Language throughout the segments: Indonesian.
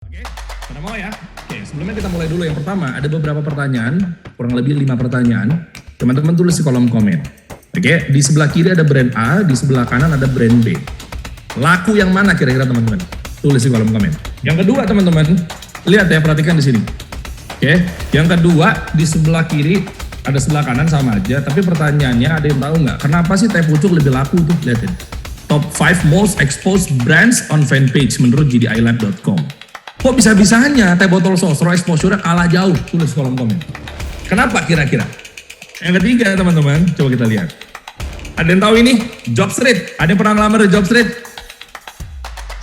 Oke, pada mau ya? Oke, sebelumnya kita mulai dulu. Yang pertama, ada beberapa pertanyaan, kurang lebih 5 pertanyaan. Teman-teman tulis di kolom komen. Oke, di sebelah kiri ada brand A, di sebelah kanan ada brand B. Laku yang mana kira-kira teman-teman? Tulis di kolom komen. Yang kedua teman-teman, lihat ya, perhatikan di sini. Oke, yang kedua di sebelah kiri ada sebelah kanan sama aja, tapi pertanyaannya ada yang tahu nggak? Kenapa sih teh pucuk lebih laku tuh? Lihatin. Top 5 most exposed brands on fanpage menurut gdilab.com. Kok bisa-bisanya teh botol sosro exposure-nya kalah jauh? Tulis kolom komen. Kenapa kira-kira? Yang ketiga teman-teman, coba kita lihat. Ada yang tahu ini? Jobstreet. Ada yang pernah ngelamar di Jobstreet?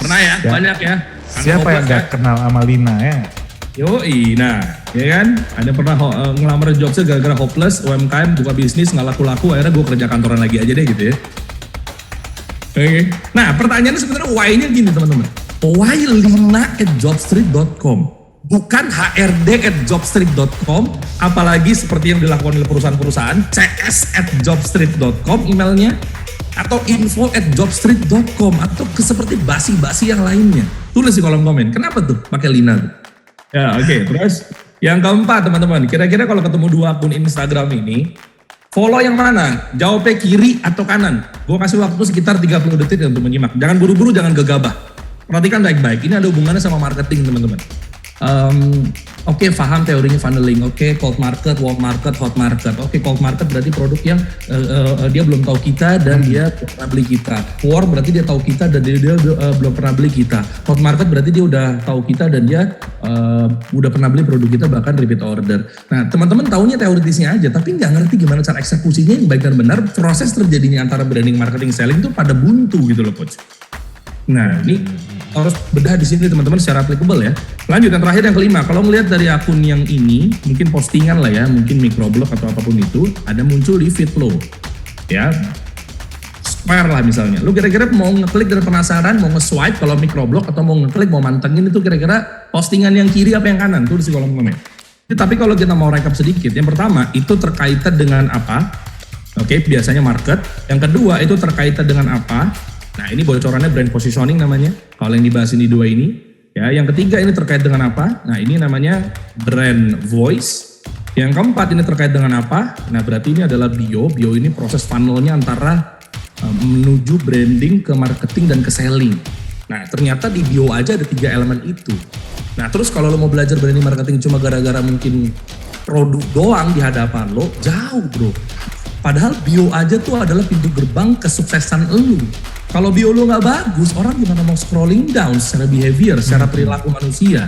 Pernah ya? Banyak ya. Siapa yang gak kenal sama Lina ya? Yoi, nah, ya kan? Ada yang pernah ngelamar di Jobstreet gara-gara hopeless, UMKM, buka bisnis, nggak laku-laku, akhirnya gue kerja kantoran lagi aja deh gitu ya. Oke. Nah, pertanyaannya sebenarnya why-nya gini teman-teman. Why Lina at jobstreet.com? Bukan HRD at jobstreet.com, apalagi seperti yang dilakukan oleh perusahaan-perusahaan, cs at jobstreet.com emailnya, atau info at jobstreet.com, atau seperti basi-basi yang lainnya. Tulis di kolom komen, kenapa tuh pakai Lina tuh? Ya oke, terus yang keempat teman-teman, kira-kira kalau ketemu dua akun Instagram ini, follow yang mana? Jawabnya kiri atau kanan? Gue kasih waktu sekitar 30 detik untuk menyimak. Jangan buru-buru, jangan gegabah. Perhatikan baik-baik, ini ada hubungannya sama marketing teman-teman. Oke, paham teorinya funneling. Oke, cold market, warm market, hot market. Oke, cold market berarti produk yang dia belum tahu kita dan dia pernah beli kita. Warm berarti dia tahu kita dan dia belum pernah beli kita. Hot market berarti dia udah tahu kita dan dia udah pernah beli produk kita, bahkan repeat order. Nah, teman-teman tahunya teoritisnya aja, tapi nggak ngerti gimana cara eksekusinya yang baik dan benar. Proses terjadinya antara branding, marketing, selling itu pada buntu gitu loh, coach. Nah, ini harus bedah di sini teman-teman secara applicable ya. Lanjut yang terakhir, yang kelima, kalau melihat dari akun yang ini, mungkin postingan lah ya, mungkin microblog atau apapun itu, ada muncul di feed lo, ya, square lah misalnya. Lu kira-kira mau ngeklik dan penasaran, mau nge-swipe kalau microblog atau mau ngeklik, mau mantengin itu kira-kira postingan yang kiri apa yang kanan? Tulis di kolom komen. Tapi kalau kita mau recap sedikit, yang pertama itu terkaitan dengan apa? Oke, biasanya market. Yang kedua itu terkaitan dengan apa? Nah, ini bocorannya brand positioning namanya. Kalau yang dibahas ini dua ini, ya. Yang ketiga ini terkait dengan apa? Nah, ini namanya brand voice. Yang keempat ini terkait dengan apa? Nah, berarti ini adalah bio. Bio ini proses funnelnya antara menuju branding ke marketing dan ke selling. Nah, ternyata di bio aja ada 3 elemen itu. Nah, terus kalau lo mau belajar branding marketing cuma gara-gara mungkin produk doang di hadapan lo, jauh bro. Padahal bio aja tuh adalah pintu gerbang kesuksesan lo. Kalau bio lo nggak bagus, orang gimana mau scrolling down secara behavior, secara perilaku manusia.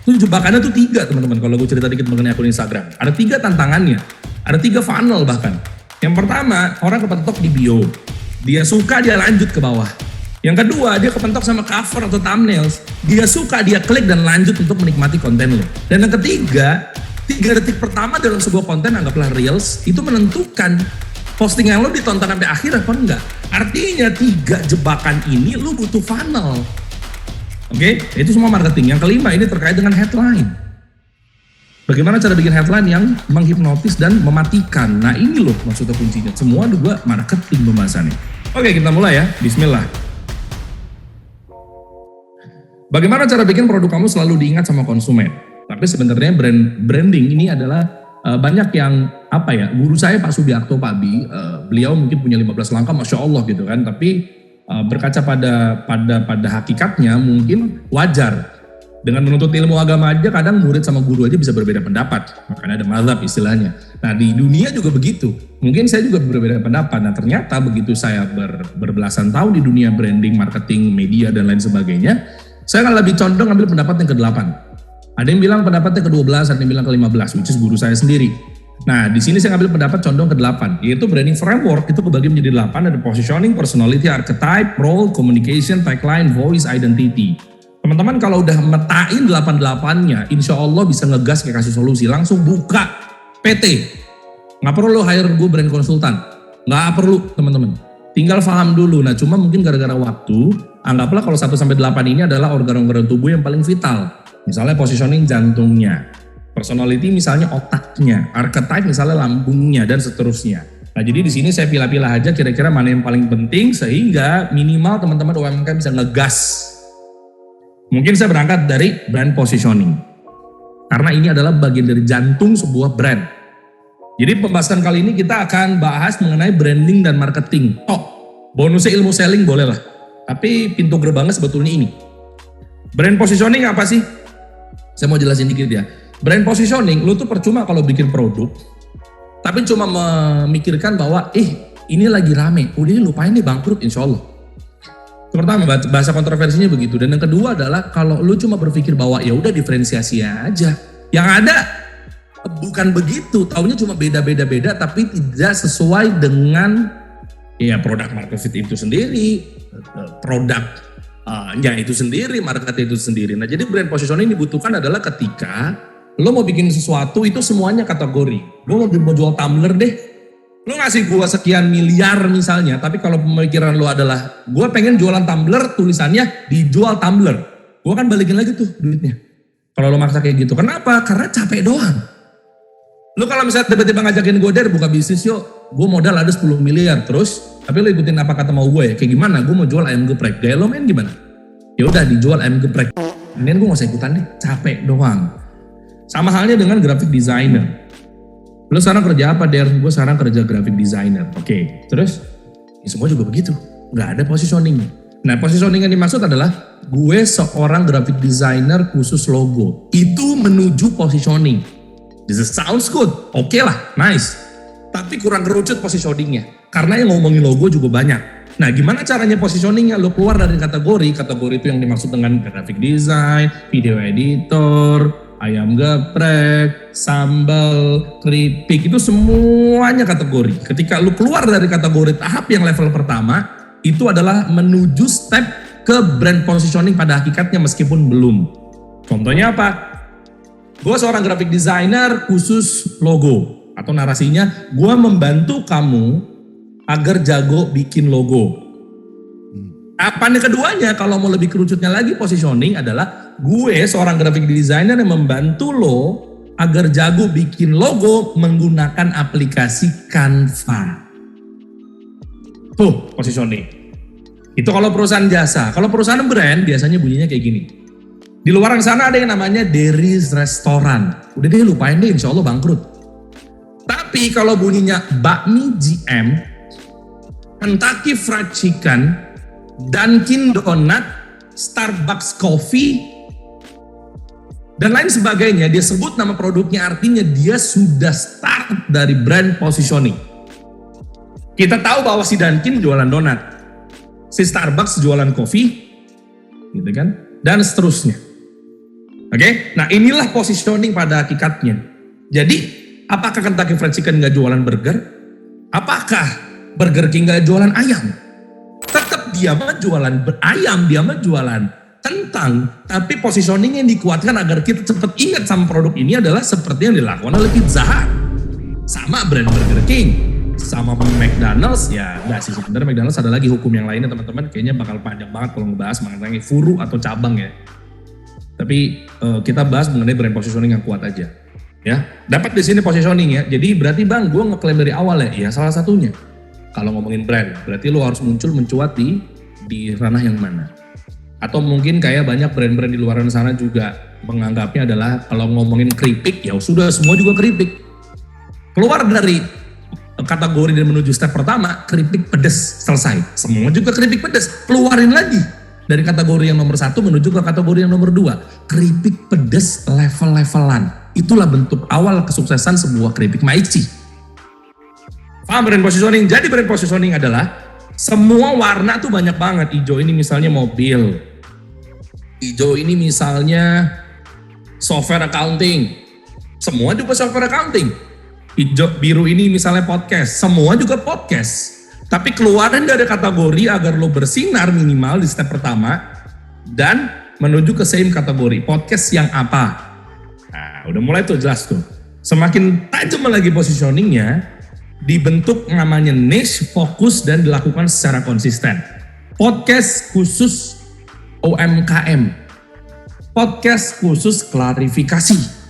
Itu jebakannya tuh 3 teman-teman. Kalau gue cerita dikit mengenai akun Instagram, ada 3 tantangannya, ada 3 funnel bahkan. Yang pertama, orang kepentok di bio, dia suka dia lanjut ke bawah. Yang kedua, dia kepentok sama cover atau thumbnails, dia suka dia klik dan lanjut untuk menikmati konten lo. Dan yang ketiga, 3 detik pertama dalam sebuah konten, anggaplah reels, itu menentukan postingan lo ditonton sampai akhir apa enggak. Artinya 3 jebakan ini lo butuh funnel. Oke, itu semua marketing. Yang kelima ini terkait dengan headline. Bagaimana cara bikin headline yang menghipnotis dan mematikan. Nah, ini loh maksudnya kuncinya. Semua juga marketing pembahasannya. Oke, kita mulai ya. Bismillah. Bagaimana cara bikin produk kamu selalu diingat sama konsumen? Tapi sebenarnya branding ini adalah banyak yang apa ya, guru saya Pak Subiakto Pak Bi, beliau mungkin punya 15 langkah Masya Allah gitu kan, tapi berkaca pada hakikatnya mungkin wajar. Dengan menuntut ilmu agama aja kadang murid sama guru aja bisa berbeda pendapat, makanya ada mazhab istilahnya. Nah, di dunia juga begitu, mungkin saya juga berbeda pendapat. Nah, ternyata begitu saya berbelasan tahun di dunia branding, marketing, media dan lain sebagainya, saya akan lebih condong ambil pendapat yang ke-8. Ada yang bilang pendapatnya ke-12, ada yang bilang ke-15, which is guru saya sendiri. Nah, di sini saya ngambil pendapat condong ke-8, yaitu branding framework itu kebagi menjadi 8, ada positioning, personality, archetype, role, communication, tagline, voice, identity. Teman-teman kalau udah metain 8-8-nya, insya Allah bisa ngegas kayak kasih solusi, langsung buka PT. Nggak perlu lo hire gue brand konsultan, nggak perlu teman-teman. Tinggal paham dulu. Nah, cuma mungkin gara-gara waktu, anggaplah kalau 1-8 ini adalah organ-organ tubuh yang paling vital. Misalnya positioning jantungnya, personality misalnya otaknya, archetype misalnya lambungnya dan seterusnya. Nah, jadi di sini saya pilih-pilih aja kira-kira mana yang paling penting sehingga minimal teman-teman UMKM bisa ngegas Mungkin saya berangkat dari brand positioning. Karena ini adalah bagian dari jantung sebuah brand. Jadi pembahasan kali ini kita akan bahas mengenai branding dan marketing. Bonusnya ilmu selling boleh lah. Tapi pintu gerbangnya sebetulnya ini. Brand positioning apa sih? Saya mau jelasin dikit ya. Brand positioning, lu tuh percuma kalau bikin produk, tapi cuma memikirkan bahwa, ini lagi rame, udah lupain deh bangkrut insya Allah. Pertama, bahasa kontroversinya begitu. Dan yang kedua adalah kalau lu cuma berpikir bahwa ya udah diferensiasi aja. Yang ada bukan begitu, taunya cuma beda-beda tapi tidak sesuai dengan ya produk market fit itu sendiri, produknya itu sendiri, marketnya itu sendiri. Nah, jadi brand positioning dibutuhkan adalah ketika lo mau bikin sesuatu itu semuanya kategori. Lo mau jual tumbler deh, lo ngasih gua sekian miliar misalnya, tapi kalau pemikiran lo adalah gua pengen jualan tumbler, tulisannya dijual tumbler, gua kan balikin lagi tuh duitnya. Kalau lo maksa kayak gitu, kenapa? Karena capek doang. Lo kalau misalnya tiba-tiba ngajakin gue buka bisnis yuk, gue modal ada 10 miliar terus, tapi lo ikutin apa kata mau gue ya, kayak gimana? Gue mau jual ayam geprek, gaya lo main gimana? Ya udah dijual ayam geprek, ini gue gak usah ikutan deh, capek doang. Sama halnya dengan graphic designer. Lo sekarang kerja apa Der? Gue sekarang kerja graphic designer. Oke, terus ya semua juga begitu, gak ada positioning. Nah, positioning yang dimaksud adalah gue seorang graphic designer khusus logo. Itu menuju positioning. This sounds good, oke lah, nice. Tapi kurang kerucut positioningnya. Karena yang ngomongin logo juga banyak. Nah, gimana caranya positioningnya? Lo keluar dari kategori itu yang dimaksud dengan graphic design, video editor, ayam geprek, sambal, keripik, itu semuanya kategori. Ketika lo keluar dari kategori tahap yang level pertama, itu adalah menuju step ke brand positioning pada hakikatnya meskipun belum. Contohnya apa? Gue seorang graphic designer khusus logo. Atau narasinya, gue membantu kamu agar jago bikin logo. Apa nih keduanya? Kalau mau lebih kerucutnya lagi positioning adalah gue seorang graphic designer yang membantu lo agar jago bikin logo menggunakan aplikasi Canva. Tuh positioning. Itu kalau perusahaan jasa. Kalau perusahaan brand biasanya bunyinya kayak gini. Di luar sana ada yang namanya Deris Restoran. Udah deh lupain deh, insya Allah bangkrut. Tapi kalau bunyinya Bakmi GM, Kentucky Fried Chicken, Dunkin Donut, Starbucks Coffee, dan lain sebagainya, dia sebut nama produknya, artinya dia sudah start dari brand positioning. Kita tahu bahwa si Dunkin jualan donat, si Starbucks jualan kopi, gitu kan, dan seterusnya. Oke, nah inilah positioning pada hakikatnya. Jadi, apakah Kentucky Fried Chicken nggak jualan burger? Apakah Burger King nggak jualan ayam? Tetap dia mah jualan ayam, dia mah jualan kentang. Tapi positioning yang dikuatkan agar kita cepat ingat sama produk ini adalah seperti yang dilakukan oleh Pizza Hut. Sama brand Burger King, sama McDonald's, ya nggak sih sebenarnya McDonald's ada lagi hukum yang lainnya teman-teman. Kayaknya bakal panjang banget kalau ngebahas mengenai furu atau cabang ya. Tapi kita bahas mengenai brand positioning yang kuat aja, ya. Dapat di sini positioning ya. Jadi berarti bang, gue ngeklaim dari awal ya. Ya salah satunya. Kalau ngomongin brand, berarti lo harus mencuat di ranah yang mana. Atau mungkin kayak banyak brand-brand di luar sana juga menganggapnya adalah kalau ngomongin keripik, ya sudah semua juga keripik. Keluar dari kategori dan menuju step pertama, keripik pedes selesai. Semua juga keripik pedes. Keluarin lagi dari kategori yang nomor 1 menuju ke kategori yang nomor 2. Keripik pedes level-levelan. Itulah bentuk awal kesuksesan sebuah keripik maici. Paham brand positioning? Jadi brand positioning adalah semua warna tuh banyak banget. Hijau ini misalnya mobil. Hijau ini misalnya software accounting. Semua juga software accounting. Hijau, biru ini misalnya podcast. Semua juga podcast. Tapi keluaran dari kategori agar lo bersinar minimal di step pertama dan menuju ke same kategori. Podcast yang apa? Nah, udah mulai tuh jelas tuh. Semakin tajam lagi positioningnya, dibentuk namanya niche, fokus, dan dilakukan secara konsisten. Podcast khusus UMKM. Podcast khusus klarifikasi.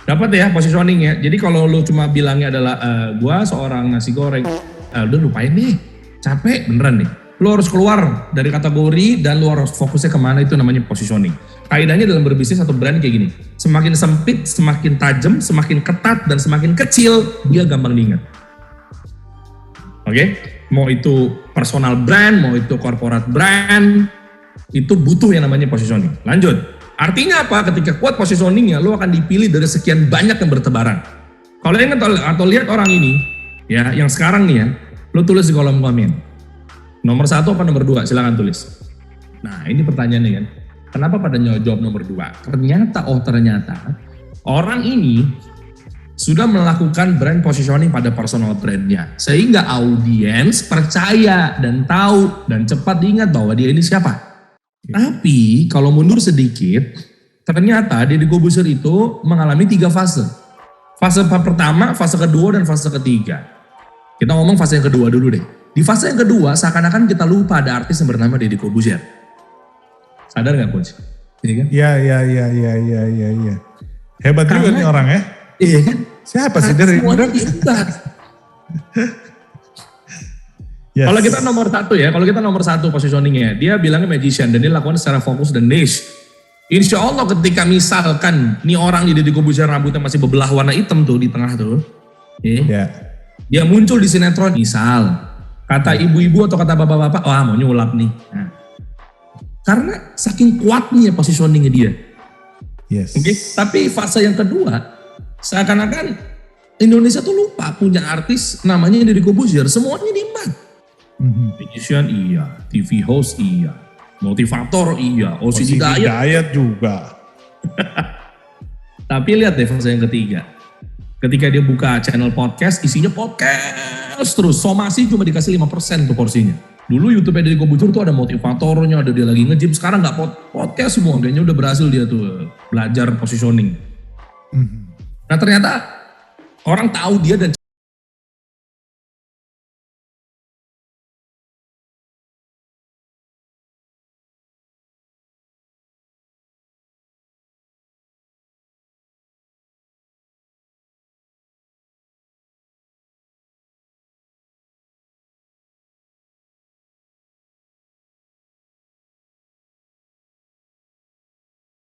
Dapat ya positioningnya. Jadi kalau lo cuma bilangnya adalah gua seorang nasi goreng, udah lupain deh, capek beneran nih. Lo harus keluar dari kategori dan lo harus fokusnya kemana, itu namanya positioning. Kaidahnya dalam berbisnis atau brand kayak gini. Semakin sempit, semakin tajam, semakin ketat, dan semakin kecil, dia gampang diingat. Oke? Mau itu personal brand, mau itu corporate brand, itu butuh yang namanya positioning. Lanjut. Artinya apa? Ketika kuat positioningnya, lo akan dipilih dari sekian banyak yang bertebaran. Kalau ingat atau lihat orang ini, ya, yang sekarang nih ya, lo tulis di kolom komen. Nomor 1 apa nomor 2? Silakan tulis. Nah, ini pertanyaannya kan. Kenapa pada jawab nomor 2? Ternyata orang ini sudah melakukan brand positioning pada personal brandnya. Sehingga audiens percaya dan tahu dan cepat diingat bahwa dia ini siapa. Tapi kalau mundur sedikit, ternyata Deddy Corbuzier itu mengalami 3 fase. Fase pertama, fase kedua, dan fase ketiga. Kita ngomong fase yang kedua dulu deh. Di fase yang kedua, seakan-akan kita lupa ada artis yang bernama Deddy Corbuzier. Sadar gak, Coach? Iya kan? Iya. Hebat juga nih orang ya. Iya kan? Siapa sih dari? Semuanya hebat. Yes. Kalau kita nomor 1 positioningnya, dia bilangnya magician dan dia lakukan secara fokus dan niche. Insya Allah ketika misalkan nih orang di Deddy Corbuzier rambutnya masih bebelah warna hitam tuh di tengah tuh. Dia muncul di sinetron misal. Kata ibu-ibu atau kata bapak-bapak, wah mau nyulap nih. Nah, karena saking kuatnya positioningnya dia. Yes. Okay? Tapi fase yang kedua, seakan-akan Indonesia tuh lupa punya artis namanya Deddy Corbuzier. Semuanya diembat. Magician iya, TV host iya, motivator iya, OC Hidayat juga. Tapi lihat deh fase yang ketiga. Ketika dia buka channel podcast, isinya podcast terus. Somasi cuma dikasih 5% tuh porsinya. Dulu YouTube Deddy Corbuzier tuh ada motivatornya, ada dia lagi nge-gym. Sekarang gak podcast semua. Kayaknya udah berhasil dia tuh belajar positioning. Nah ternyata orang tahu dia dan